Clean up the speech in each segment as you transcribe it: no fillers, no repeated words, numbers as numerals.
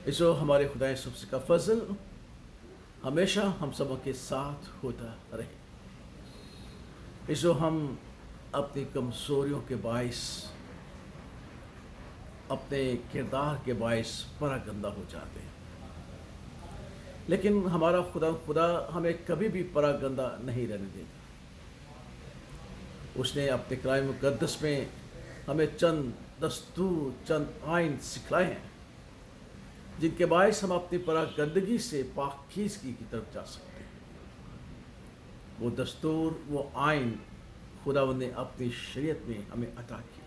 इसो हमारे खुदा यीशु मसीह का फजल हमेशा हम सबों के साथ होता रहे। इसो हम अपनी कमज़ोरियों के बाइस, अपने किरदार के बाइस परागंदा हो जाते हैं, लेकिन हमारा खुदा हमें कभी भी परागंदा नहीं रहने देता। उसने अपने कलाम मुक़द्दस में हमें चंद दस्तूर, चंद आइन सिखलाए हैं जिनके बायस हम अपनी परागंदगी से पाकीज़गी की तरफ जा सकते हैं। वो दस्तूर, वो आइन खुदावंद ने अपनी शरीयत में हमें अता की,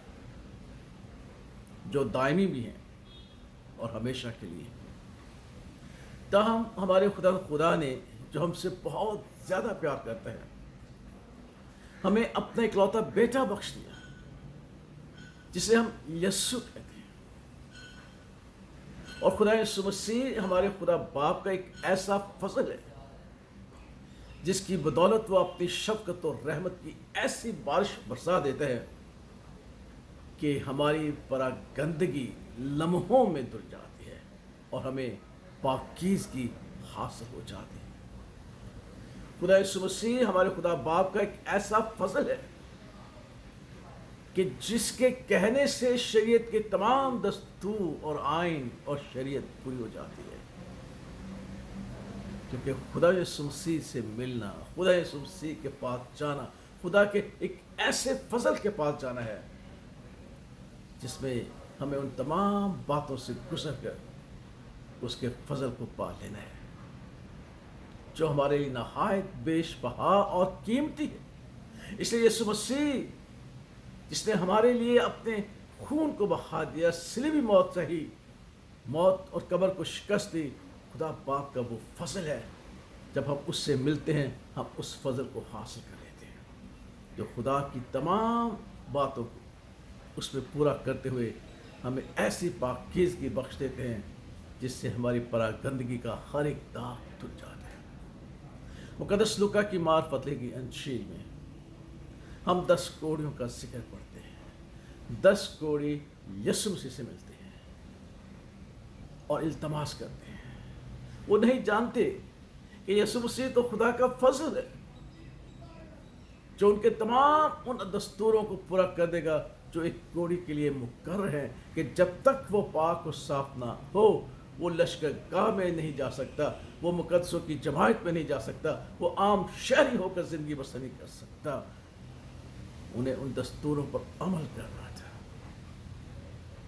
जो दायमी भी हैं और हमेशा के लिए। ताहम हमारे खुदा ने जो हमसे बहुत ज़्यादा प्यार करता है, हमें अपना इकलौता बेटा बख्श दिया जिसे हम यस्सु कहते हैं। और खुदा यीशु मसीह हमारे खुदा बाप का एक ऐसा फजल है जिसकी बदौलत वो अपनी शफ़क़त और रहमत की ऐसी बारिश बरसा देता है कि हमारी परागंदगी लम्हों में धुल जाती है और हमें पाकीज़गी हासिल हो जाती है। खुदा यीशु मसीह हमारे खुदा बाप का एक ऐसा फजल है कि जिसके कहने से शरीयत के तमाम दस्तूर और आइन और शरीयत पूरी हो जाती है। क्योंकि खुदा यीशु मसीह से मिलना, खुदा यीशु मसीह के पास जाना, खुदा के एक ऐसे फजल के पास जाना है जिसमें हमें उन तमाम बातों से गुजर कर उसके फजल को पा लेना है जो हमारे लिए नहायत बेशबहा और कीमती है। इसलिए यीशु मसीह जिसने हमारे लिए अपने खून को बहा दिया, सलीबी मौत सही, मौत और कब्र को शिकस्त दी, खुदा बाप का वो फजल है। जब हम उससे मिलते हैं हम उस फजल को हासिल कर लेते हैं जो खुदा की तमाम बातों को उसमें पूरा करते हुए हमें ऐसी पाकीज़गी बख्श देते हैं जिससे हमारी परागंदगी का हर एक दाग धुल जाता है। मुक़द्दस लूका की मार्फत की अंशील में हम 10 कोड़ियों का जिक्र पढ़ते हैं। 10 कोड़ी यीशु मसीह से मिलते हैं और इल्तमास करते हैं। वो नहीं जानते कि यीशु मसीह तो खुदा का फजल है जो उनके तमाम उन दस्तूरों को पूरा कर देगा जो एक कोड़ी के लिए मुकर्रर है कि जब तक वो पाक और साफ ना हो वो लश्करगाह में नहीं जा सकता, वो मुक़द्दसों की जमात में नहीं जा सकता, वो आम शहरी होकर ज़िंदगी बसर नहीं कर सकता। उन्हें उन दस्तूरों पर अमल करना था।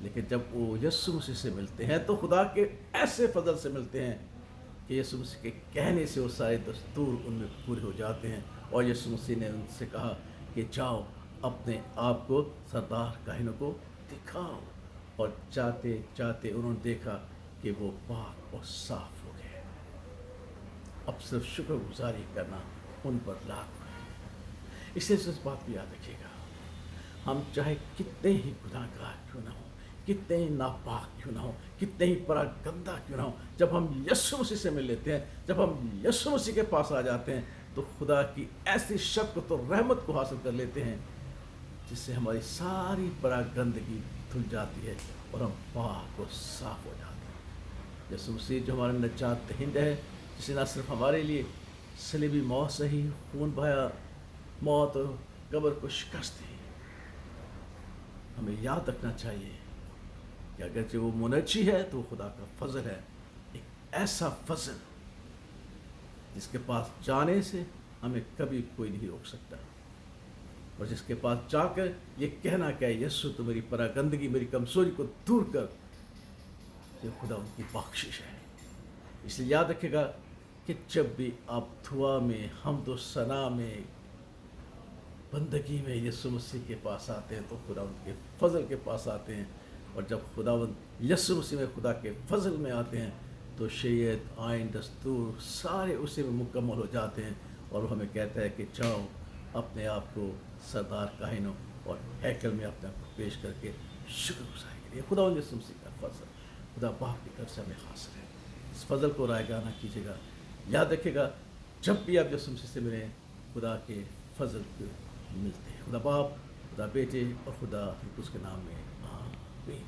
लेकिन जब वो यीशु मसीह से मिलते हैं तो खुदा के ऐसे फजल से मिलते हैं कि यीशु मसीह के कहने से वो सारे दस्तूर उनमें पूरे हो जाते हैं। और यीशु मसीह ने उनसे कहा कि जाओ अपने आप को सरदार काहिनों को दिखाओ। और चाहते चाहते उन्होंने देखा कि वो पाक और साफ हो गए। अब सिर्फ शुक्रगुजारी करना उन पर लागू है। इसलिए इस बात को याद रखिएगा, हम चाहे कितने ही गुनाहगार क्यों ना हो, कितने ही नापाक क्यों ना हो, कितने ही परागंदा क्यों ना हो, जब हम यीशु मसीह से मिल लेते हैं, जब हम यीशु मसीह के पास आ जाते हैं तो खुदा की ऐसी शफ़क़त और रहमत को हासिल कर लेते हैं जिससे हमारी सारी परागंदगी धुल जाती है और हम पाक और साफ हो जाते हैं। यीशु मसीह जो हमारा नजात दहिंदा है, जिसे न सिर्फ हमारे लिए सलीबी मौत सही, खून बहाया, मौत और कब्र को शिकस्त दी, हमें याद रखना चाहिए कि अगर जो वो मुनज्जी है तो खुदा का फजल है, एक ऐसा फजल जिसके पास जाने से हमें कभी कोई नहीं रोक सकता और जिसके पास जाकर ये कहना क्या है, यीशु तो मेरी परागंदगी, मेरी कमजोरी को दूर कर, ये खुदा उनकी बख्शिश है। इसलिए याद रखिएगा कि जब भी आप दुआ में, हमद व सना में, बंदगी में यीशु मसीह के पास आते हैं तो खुदा उनके फजल के पास आते हैं। और जब खुदावंद यीशु मसीह में खुदा के फजल में आते हैं तो शरीयत, आइन, दस्तूर सारे उसी में मुकम्मल हो जाते हैं और वो हमें कहता है कि जाओ अपने आप को सरदार काहिनों और हैकल में अपने आप को पेश करके शुक्रगुजारी करिए। खुदावंद यीशु मसीह का फजल खुदा बाप की तरफ से हमें हासिल है। इस फजल को रायगाना कीजिएगा। याद रखिएगा जब भी आप यीशु मसीह से मिलें खुदा के फजल को मिलते हैं। खुदा बाप, खुदा बेटे और खुदा उसके नाम में आमीन।